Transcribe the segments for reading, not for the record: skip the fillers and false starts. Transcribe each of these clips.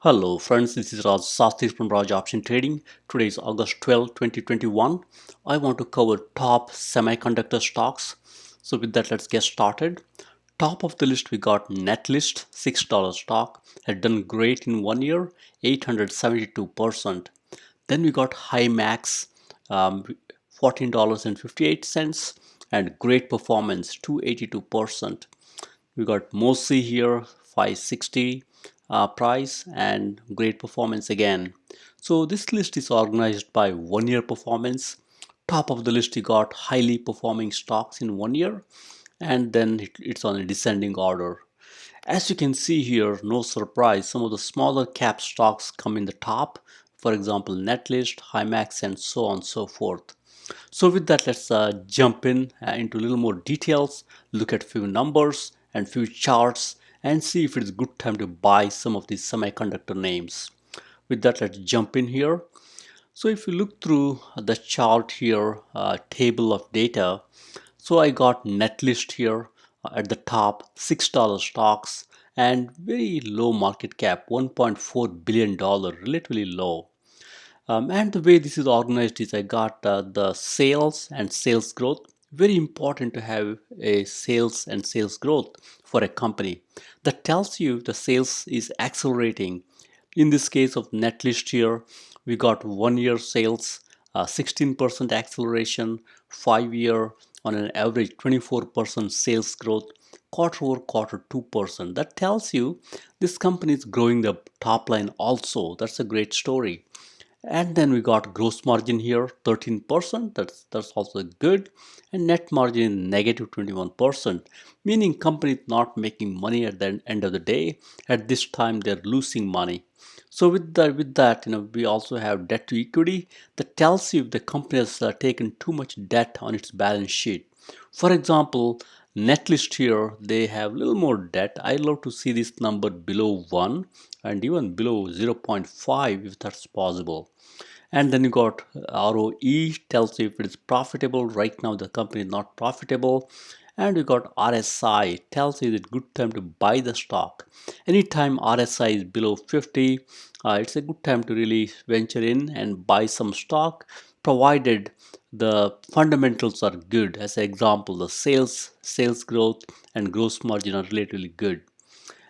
Hello friends, this is Raj Sastry from Raj Option Trading. Today is August 12, 2021. I want to cover top semiconductor stocks. So with that, let's get started. Top of the list, we got Netlist, $6 stock, had done great in 1 year, 872%. Then we got HIMAX, $14.58, and great performance, 282%. We got MOSY here, 560 price, and great performance again. So this list is organized by 1 year performance. Top of the list, you got highly performing stocks in 1 year, and then it's on a descending order. As you can see here, no surprise, some of the smaller cap stocks come in the top. For example, Netlist, Himax, and so on and so forth. So with that, let's jump in into a little more details, look at few numbers and few charts, and see if it's a good time to buy some of these semiconductor names. With that, let's jump in here. So if you look through the chart here, table of data, so I got Netlist here at the top, $6 stocks, and very low market cap, $1.4 billion, relatively low. And the way this is organized is I got the sales and sales growth. Very important to have a sales and sales growth for a company. That tells you the sales is accelerating. In this case of Netlist here, we got 1 year sales, 16% acceleration, 5 year on an average 24% sales growth, quarter over quarter 2%. That tells you this company is growing the top line also. That's a great story. And then we got gross margin here, 13%. That's also good. And net margin negative 21%, meaning company is not making money at the end of the day. At this time, they're losing money. So with that, we also have debt to equity that tells you if the company has taken too much debt on its balance sheet. For example, Netlist here, they have a little more debt. I love to see this number below 1 and even below 0.5 if that's possible. And then you got ROE, tells you if it is profitable. Right now the company is not profitable. And you got RSI, tells you it's a good time to buy the stock. Anytime RSI is below 50, it's a good time to really venture in and buy some stock, provided the fundamentals are good. As an example, the sales growth and gross margin are relatively good.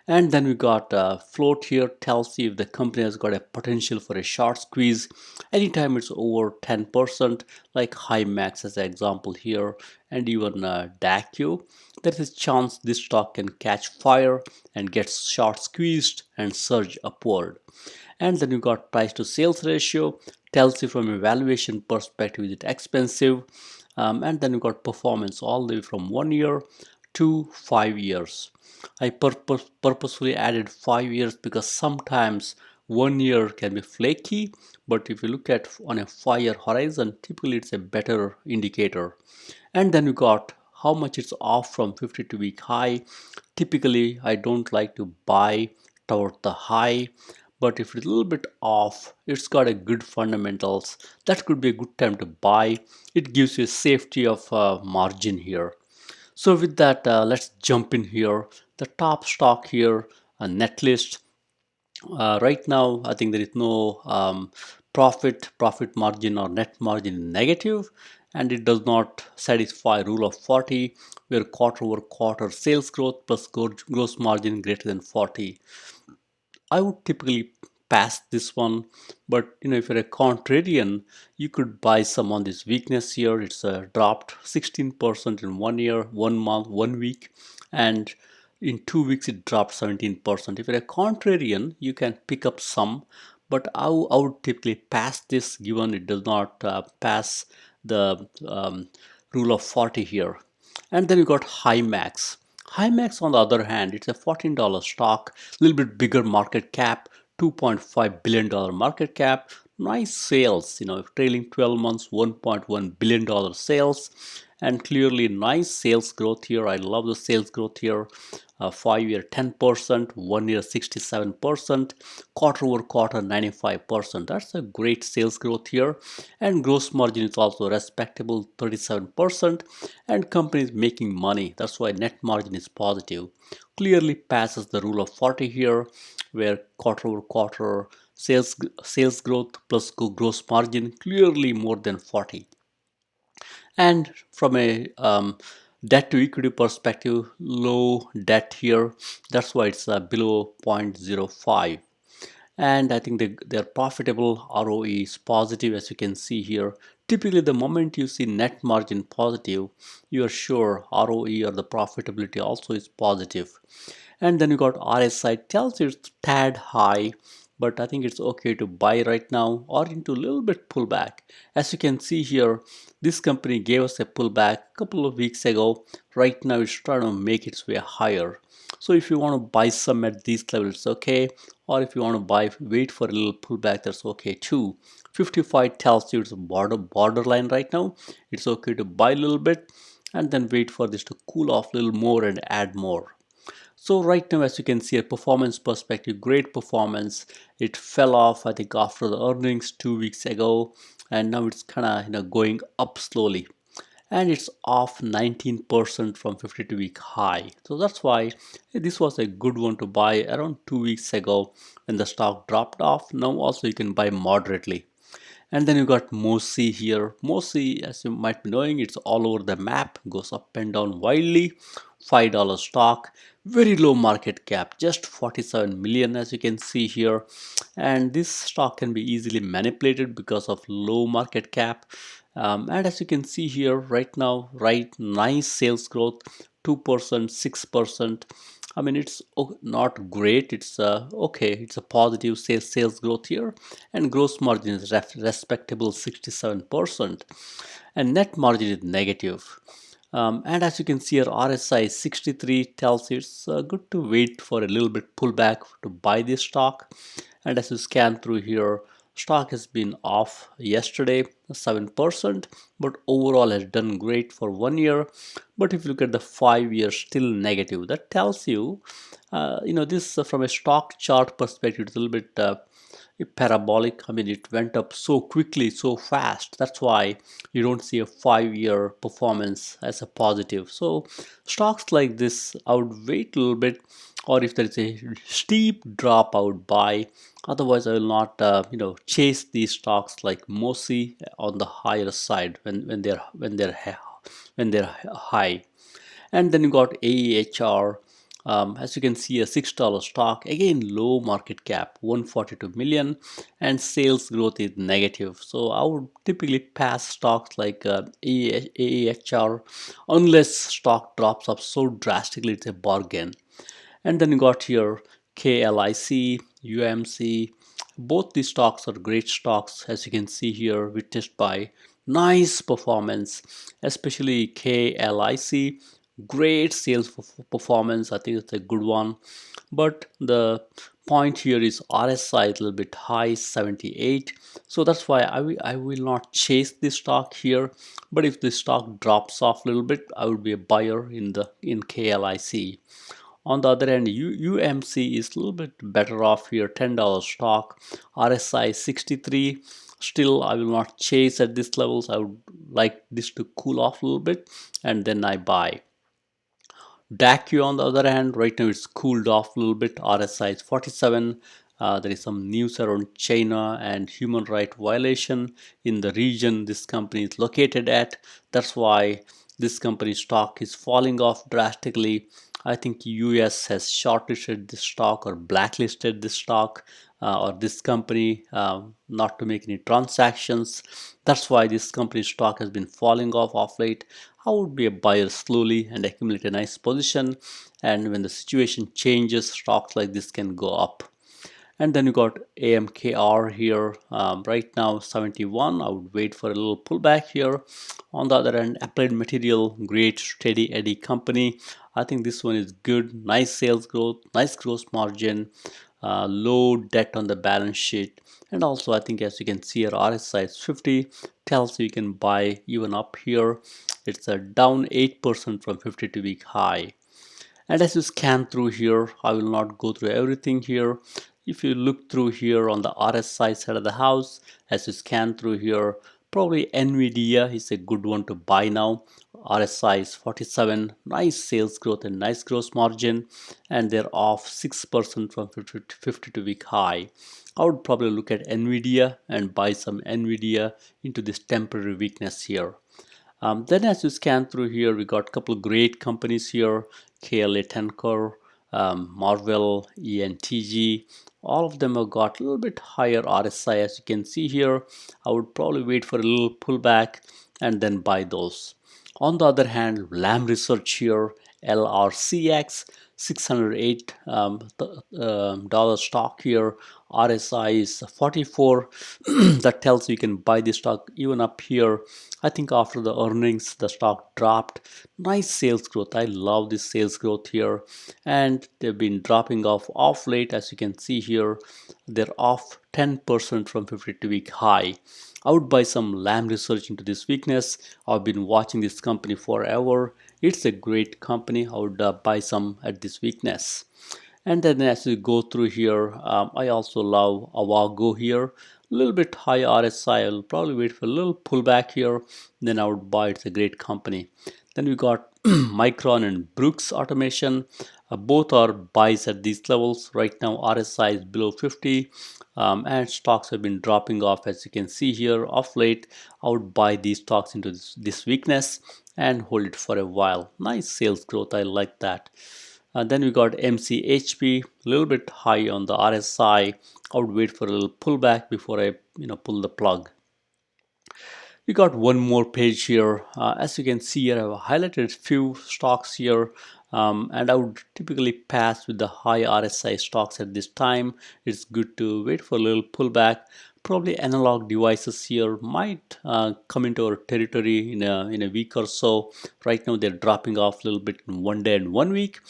And then we got float here, tells you if the company has got a potential for a short squeeze. Anytime it's over 10%, like Himax as an example here, and even Daqo, there is a chance this stock can catch fire and get short squeezed and surge upward. And then you got price to sales ratio, tells you from a valuation perspective is it expensive. And then you got performance all the way from 1 year to 5 years. I purposefully added 5 years because sometimes 1 year can be flaky, but if you look at on a 5 year horizon, typically it's a better indicator. And then you got how much it's off from 52-week high. Typically, I don't like to buy toward the high, but if it's a little bit off, it's got a good fundamentals. That could be a good time to buy. It gives you a safety of margin here. So with that, let's jump in here. The top stock here, Netlist. Right now, I think there is no profit margin or net margin negative, and it does not satisfy rule of 40, where quarter over quarter sales growth plus gross margin greater than 40. I would typically pass this one, but if you're a contrarian, you could buy some on this weakness here. It's dropped 16% in 1 year, 1 month, 1 week, and in 2 weeks it dropped 17%. If you're a contrarian, you can pick up some, but I would typically pass this given it does not pass the rule of 40 here. And then you got Himax. Himax, on the other hand, it's a $14 stock, a little bit bigger market cap, $2.5 billion market cap, nice sales, trailing 12 months, $1.1 billion sales, and clearly nice sales growth here. I love the sales growth here. 5-year 10%, 1-year 67%, quarter over quarter 95%. That's a great sales growth here, and gross margin is also respectable 37%, and company is making money. That's why net margin is positive. Clearly passes the rule of 40 here, where quarter over quarter sales growth plus gross margin clearly more than 40. And from a debt to equity perspective, low debt here. That's why it's below 0.05. And I think they're profitable. ROE is positive, as you can see here. Typically, the moment you see net margin positive, you are sure ROE or the profitability also is positive. And then you got RSI, tells you it's tad high, but I think it's okay to buy right now or into a little bit pullback. As you can see here, this company gave us a pullback a couple of weeks ago. Right now it's trying to make its way higher. So if you want to buy some at these levels, it's okay. Or if you want to buy, wait for a little pullback, that's okay too. 55 tells you it's a borderline right now. It's okay to buy a little bit and then wait for this to cool off a little more and add more. So right now, as you can see, a performance perspective, great performance. It fell off, I think, after the earnings 2 weeks ago, and now it's kind of going up slowly. And it's off 19% from 52-week high. So that's why this was a good one to buy around 2 weeks ago when the stock dropped off. Now also you can buy moderately. And then you got MOSY here. MOSY, as you might be knowing, it's all over the map, goes up and down wildly. $5 stock, very low market cap, just 47 million, as you can see here. And this stock can be easily manipulated because of low market cap. And as you can see here right now, right, nice sales growth, 2%, 6%. I mean, it's not great. It's okay. It's a positive sales growth here, and gross margin is respectable 67%, and net margin is negative. And as you can see here, RSI 63 tells it's good to wait for a little bit pullback to buy this stock. And as you scan through here, stock has been off yesterday 7%, but overall has done great for 1 year. But if you look at the 5 years, still negative. That tells you, this from a stock chart perspective, it's a little bit parabolic. I mean, it went up so quickly, so fast. That's why you don't see a 5-year performance as a positive. So stocks like this, I would wait a little bit, or if there is a steep drop, I would buy. Otherwise, I will not, chase these stocks like MOSY on the higher side when they're high. And then you got AEHR. As you can see, a $6 stock, again low market cap, 142 million, and sales growth is negative. So I would typically pass stocks like AEHR unless stock drops up so drastically it's a bargain. And then you got here KLIC, UMC. Both these stocks are great stocks, as you can see here, witnessed by nice performance, especially KLIC. Great sales performance. I think it's a good one. But the point here is RSI is a little bit high, 78. So that's why I will not chase this stock here. But if the stock drops off a little bit, I would be a buyer in KLIC. On the other hand, UMC is a little bit better off here, $10 stock, RSI 63. Still, I will not chase at these levels. I would like this to cool off a little bit and then I buy. Daqo, on the other hand, right now it's cooled off a little bit. RSI is 47. There is some news around China and human right violation in the region this company is located at. That's why this company stock is falling off drastically. I think US has shortlisted this stock or blacklisted this stock or this company not to make any transactions. That's why this company's stock has been falling off late. I would be a buyer slowly and accumulate a nice position, and when the situation changes, stocks like this can go up. And then you got AMKR here, right now 71. I would wait for a little pullback here. On the other hand, Applied Material, great steady eddy company. I think this one is good, nice sales growth, nice gross margin. low debt on the balance sheet, and also I think as you can see here RSI is 50, tells you can buy even up here. It's a down 8% from 52-week high. And as you scan through here, I will not go through everything here. If you look through here on the RSI side of the house, as you scan through here, probably NVIDIA is a good one to buy now. RSI is 47, nice sales growth and nice gross margin, and they're off 6% from 52-week high. I would probably look at NVIDIA and buy some NVIDIA into this temporary weakness here. Then as you scan through here, we got a couple of great companies here, KLA, Marvell, ENTG. All of them have got a little bit higher RSI as you can see here. I would probably wait for a little pullback and then buy those. On the other hand, Lam Research here, LRCX, $608 dollar stock here. RSI is 44. That tells you can buy the stock even up here. I think after the earnings, the stock dropped. Nice sales growth. I love this sales growth here. And they've been dropping off late. As you can see here, they're off 10% from 52-week high. I would buy some Lam Research into this weakness. I've been watching this company forever. It's a great company. I would buy some at this weakness. And then as you go through here, I also love AVGO here. A little bit high RSI. I'll probably wait for a little pullback here. Then I would buy. It's a great company. Then we got Micron and Brooks Automation. Both are buys at these levels. Right now RSI is below 50 and stocks have been dropping off as you can see here of late. I would buy these stocks into this weakness and hold it for a while. Nice sales growth. I like that. Then we got MCHP, a little bit high on the RSI. I would wait for a little pullback before I pull the plug. We got one more page here. As you can see here, I've highlighted few stocks here, and I would typically pass with the high RSI stocks at this time. It's good to wait for a little pullback. Probably analog devices here might come into our territory in a week or so. Right now they're dropping off a little bit in 1 day and 1 week.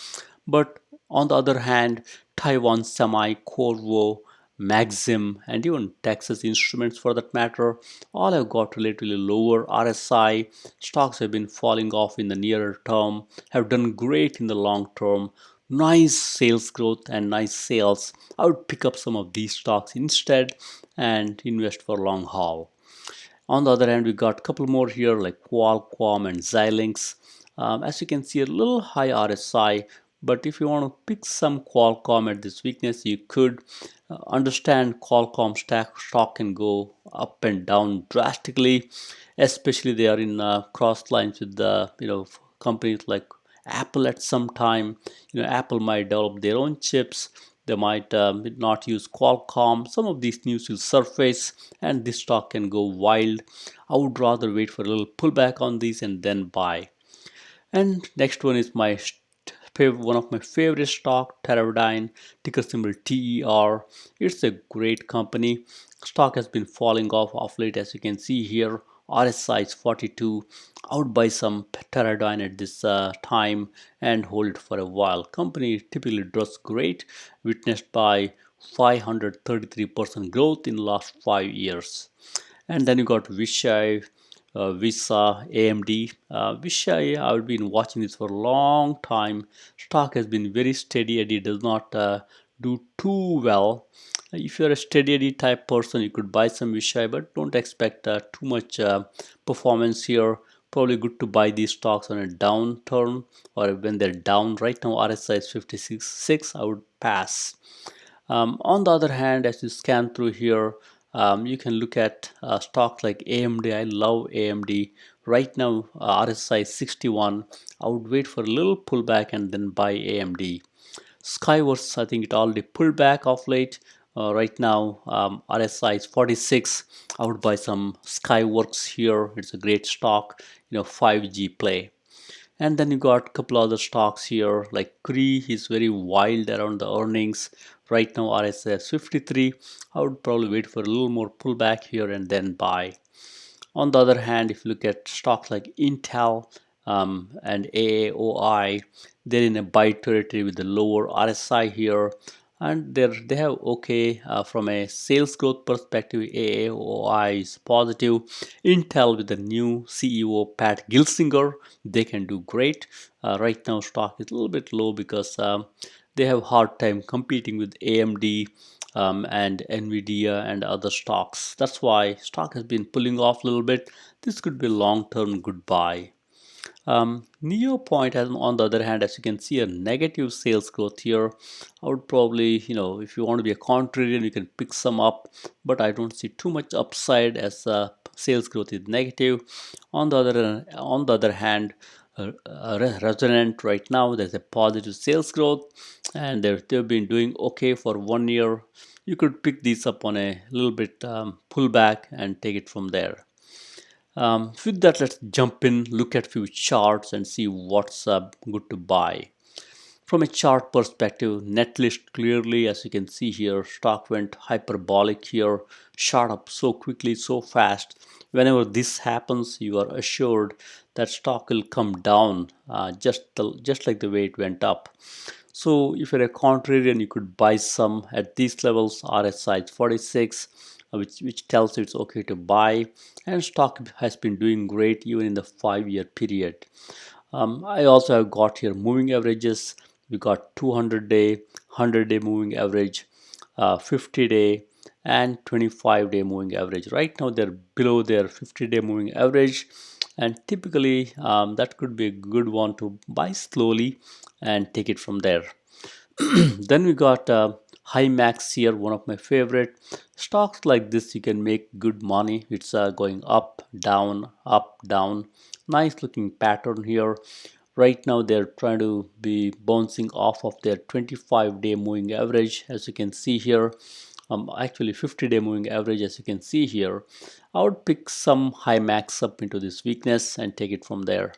But on the other hand, Taiwan Semi, Qorvo, Maxim, and even Texas Instruments for that matter, all have got relatively lower RSI. Stocks have been falling off in the nearer term, have done great in the long term. Nice sales growth and nice sales. I would pick up some of these stocks instead and invest for long haul. On the other hand, we got a couple more here like Qualcomm and Xilinx. As you can see, a little high RSI, but if you want to pick some Qualcomm at this weakness, you could. Understand Qualcomm stock can go up and down drastically, especially they are in cross lines with the companies like Apple at some time. Apple might develop their own chips. They might not use Qualcomm. Some of these news will surface and this stock can go wild. I would rather wait for a little pullback on these and then buy. And next one is one of my favorite stock, Teradyne, ticker symbol TER. It's a great company. Stock has been falling off of late as you can see here. RSI is 42. I would buy some Teradyne at this time and hold it for a while. Company typically does great, witnessed by 533% growth in the last 5 years. And then you got Vishay, Visa, AMD. Vishay, I've been watching this for a long time. Stock has been very steady and it does not do too well. If you're a steady Eddie type person, you could buy some Vishay, but don't expect too much performance here. Probably good to buy these stocks on a downturn or when they're down. Right now, RSI is 56.6. I would pass. On the other hand, as you scan through here, you can look at stocks like AMD. I love AMD. Right now, RSI is 61. I would wait for a little pullback and then buy AMD. Skyworks, I think it already pulled back of late. Right now, RSI is 46. I would buy some Skyworks here. It's a great stock, 5G play. And then you got a couple other stocks here like Cree is very wild around the earnings. Right now RSI is 53. I would probably wait for a little more pullback here and then buy. On the other hand, if you look at stocks like Intel and AAOI, they're in a buy territory with the lower RSI here. and they have okay from a sales growth perspective. AAOI is positive. Intel with the new CEO Pat Gelsinger, they can do great. Right now stock is a little bit low because they have hard time competing with AMD and NVIDIA and other stocks. That's why stock has been pulling off a little bit. This could be long-term good buy. NeoPoint has, on the other hand, as you can see, a negative sales growth here. I would probably, if you want to be a contrarian, you can pick some up, but I don't see too much upside as sales growth is negative. On the other hand, Resonant right now, there's a positive sales growth, and they've been doing okay for 1 year. You could pick these up on a little bit pullback and take it from there. With that, let's jump in, look at few charts and see what's good to buy. From a chart perspective, Netlist clearly, as you can see here, stock went hyperbolic here, shot up so quickly, so fast. Whenever this happens, you are assured that stock will come down just like the way it went up. So if you're a contrarian, you could buy some at these levels. RSI is 46, which tells you it's okay to buy, and stock has been doing great even in the 5-year period. I also have got here moving averages. We got 200-day, 100-day moving average, 50-day, and 25-day moving average. Right now they're below their 50-day moving average, and typically that could be a good one to buy slowly and take it from there. Then we got Himax here, one of my favorite stocks. Like this you can make good money. It's going up down, nice looking pattern here. Right now they're trying to be bouncing off of their 25-day moving average, as you can see here. Actually 50-day moving average, as you can see here. I would pick some Himax up into this weakness and take it from there.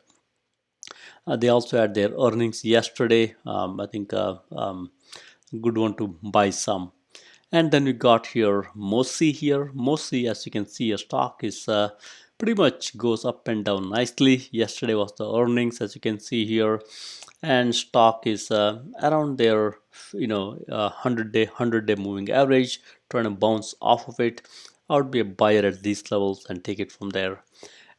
They also had their earnings yesterday. I think good one to buy some. And then we got here MOSY here. MOSY, as you can see, a stock is pretty much goes up and down nicely. Yesterday was the earnings, as you can see here, and stock is around their 100-day moving average, trying to bounce off of it. I would be a buyer at these levels and take it from there.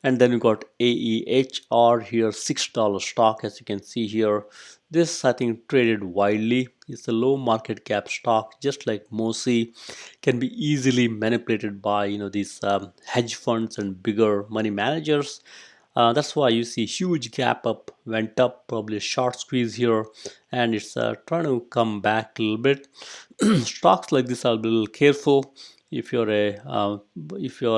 And then we got AEHR here, $6 stock, as you can see here. This, I think, traded widely. It's a low market cap stock, just like MOSY, can be easily manipulated by these hedge funds and bigger money managers. That's why you see huge gap up, went up, probably a short squeeze here, and it's trying to come back a little bit. Stocks like this, I'll be a little careful. If you're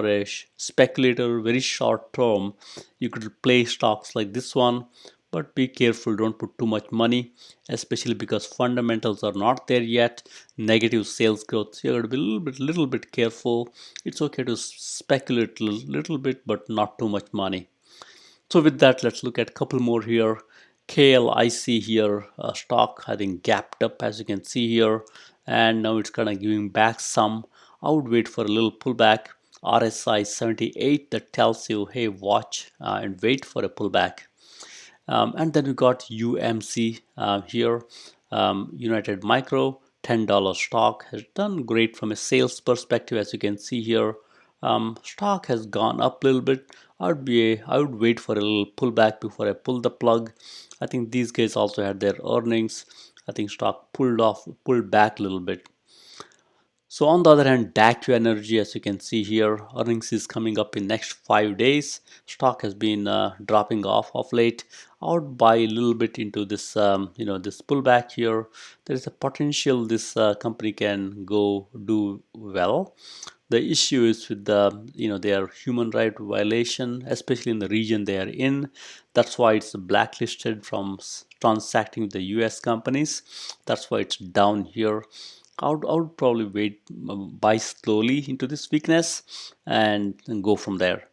a speculator, very short term, you could play stocks like this one, but be careful. Don't put too much money, especially because fundamentals are not there yet. Negative sales growth. You got to be a little bit careful. It's okay to speculate a little bit, but not too much money. So with that, let's look at a couple more here. KLIC here, stock, I think gapped up, as you can see here, and now it's kind of giving back some. I would wait for a little pullback. RSI 78, that tells you, hey, watch and wait for a pullback. And then we got UMC here, United Micro, $10 stock, has done great from a sales perspective, as you can see here. Stock has gone up a little bit. I would wait for a little pullback before I pull the plug. I think these guys also had their earnings. I think stock pulled back a little bit. So on the other hand, Daqo Energy, as you can see here, earnings is coming up in next 5 days. Stock has been dropping off of late. I would buy a little bit into this, this pullback here. There is a potential this company can go do well. The issue is with their human right violation, especially in the region they are in. That's why it's blacklisted from transacting with the US companies. That's why it's down here. I would probably wait, buy slowly into this weakness and go from there.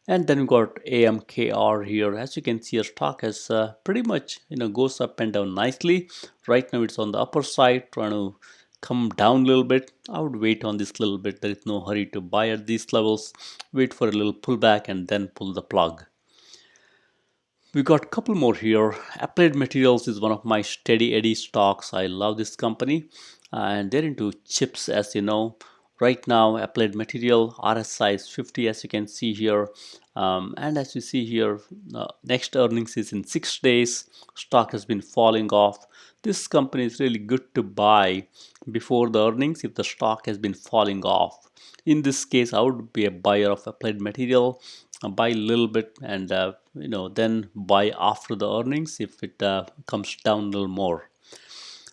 And then we got AMKR here. As you can see, our stock has pretty much goes up and down nicely. Right now it's on the upper side, trying to come down a little bit. I would wait on this little bit. There is no hurry to buy at these levels. Wait for a little pullback and then pull the plug. We got a couple more here. Applied Materials is one of my steady Eddie stocks. I love this company, and they're into chips, as you know. Right now, Applied Material RSI is 50, as you can see here. And as you see here, next earnings is in 6 days. Stock has been falling off. This company is really good to buy before the earnings if the stock has been falling off. In this case, I would be a buyer of Applied Material, buy a little bit, and then buy after the earnings if it comes down a little more.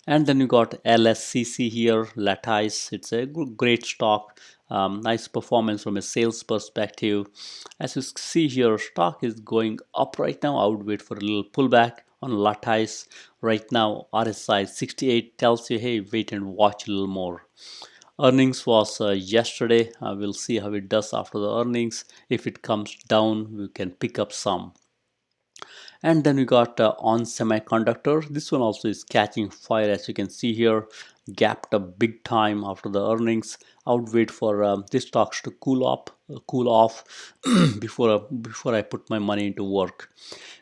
And then you got LSCC here, Lattice. It's a great stock. Nice performance from a sales perspective. As you see here, stock is going up right now. I would wait for a little pullback on Lattice. Right now, RSI 68 tells you, hey, wait and watch a little more. Earnings was yesterday. We'll see how it does after the earnings. If it comes down, we can pick up some. And then we got ON Semiconductor. This one also is catching fire, as you can see here. Gapped up big time after the earnings. I would wait for these stocks to cool off before I put my money into work.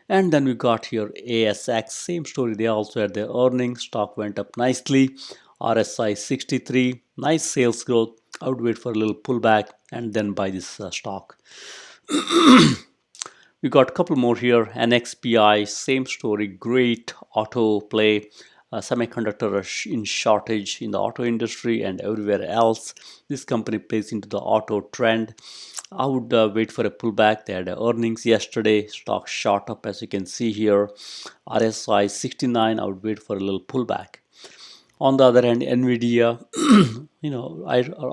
And then we got here ASX, same story. They also had their earnings. Stock went up nicely. RSI 63, nice sales growth. I would wait for a little pullback and then buy this stock. We got a couple more here. NXPI, same story. Great auto play. Semiconductor in shortage in the auto industry and everywhere else. This company plays into the auto trend. I would wait for a pullback. They had earnings yesterday. Stock shot up, as you can see here. RSI 69. I would wait for a little pullback. On the other hand, NVIDIA,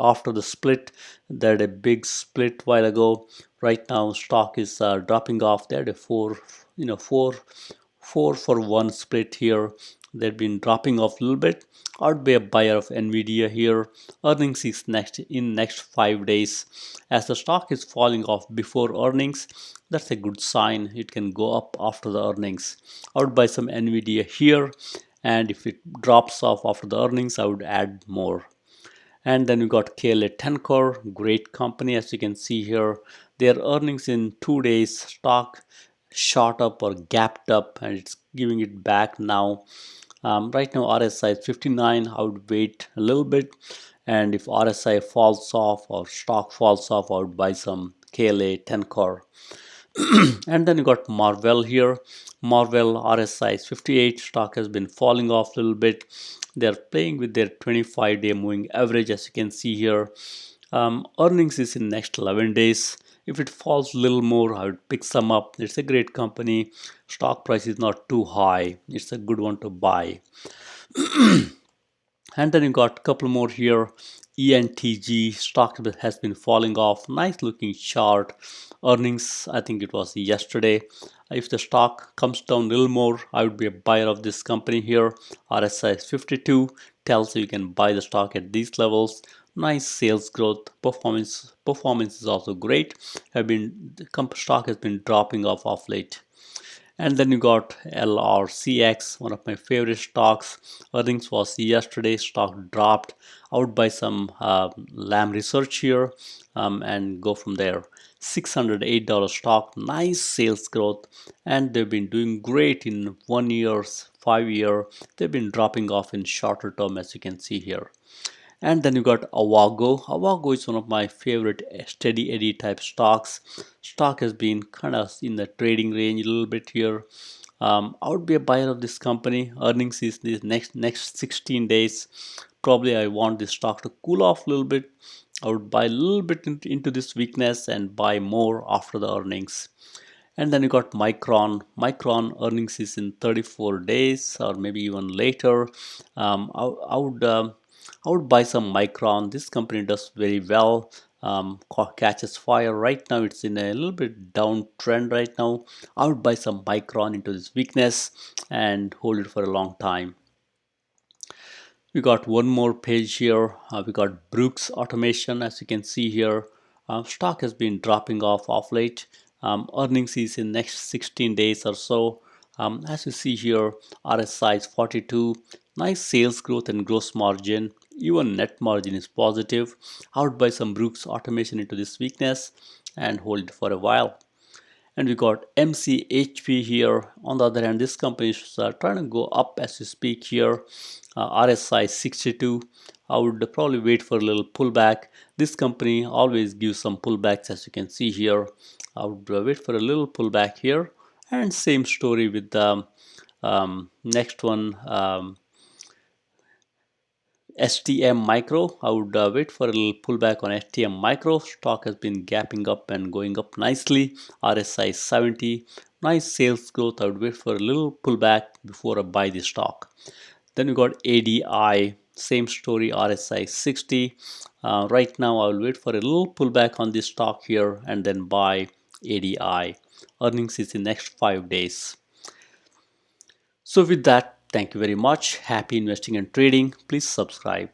after the split, they had a big split while ago. Right now, stock is dropping off. They had a four for one split here. They've been dropping off a little bit. I'd be a buyer of NVIDIA here. Earnings is next 5 days. As the stock is falling off before earnings, that's a good sign. It can go up after the earnings. I would buy some NVIDIA here, and if it drops off after the earnings, I would add more. And then we got KLA Tencor, great company, as you can see here. Their earnings in 2 days, stock shot up or gapped up, and it's giving it back now. Right now RSI is 59. I would wait a little bit, and if RSI falls off or stock falls off, I would buy some KLA Tencor. And then you got Marvell here. Marvell RSI is 58. Stock has been falling off a little bit. They're playing with their 25-day moving average, as you can see here. Earnings is in next 11 days. If it falls a little more, I would pick some up. It's a great company. Stock price is not too high. It's a good one to buy. And then you got a couple more here. ENTG stock has been falling off. Nice looking chart. Earnings, I think it was yesterday. If the stock comes down a little more, I would be a buyer of this company here. RSI is 52. Tells you can buy the stock at these levels. Nice sales growth. Performance is also great. The stock has been dropping off late. And then you got LRCX, one of my favorite stocks. Earnings was yesterday. Stock dropped. I would buy some Lam Research here and go from there. $608 stock. Nice sales growth, and they've been doing great in 1 year, 5 year. They've been dropping off in shorter term, as you can see here. And then you got AVGO. AVGO is one of my favorite steady Eddie type stocks. Stock has been kind of in the trading range a little bit here. I would be a buyer of this company. Earnings is the next 16 days. Probably I want this stock to cool off a little bit. I would buy a little bit into this weakness and buy more after the earnings. And then you got Micron. Micron earnings is in 34 days or maybe even later. I would buy some Micron. This company does very well. Catches fire right now. It's in a little bit downtrend right now. I would buy some Micron into this weakness and hold it for a long time. We got one more page here. We got Brooks Automation, as you can see here. Stock has been dropping off late. Earnings is in next 16 days or so. As you see here, RSI is 42. Nice sales growth and gross margin. Even net margin is positive. I would buy some Brooks Automation into this weakness and hold it for a while. And we got MCHP here. On the other hand, this company is trying to go up as we speak here. RSI 62. I would probably wait for a little pullback. This company always gives some pullbacks, as you can see here. I would wait for a little pullback here. And same story with the next one, STM Micro. I would wait for a little pullback on STM Micro. Stock has been gapping up and going up nicely. RSI 70. Nice sales growth. I would wait for a little pullback before I buy the stock. Then we got ADI. Same story, RSI 60. Right now I will wait for a little pullback on this stock here and then buy ADI. Earnings is in next 5 days. So with that, thank you very much. Happy investing and trading. Please subscribe.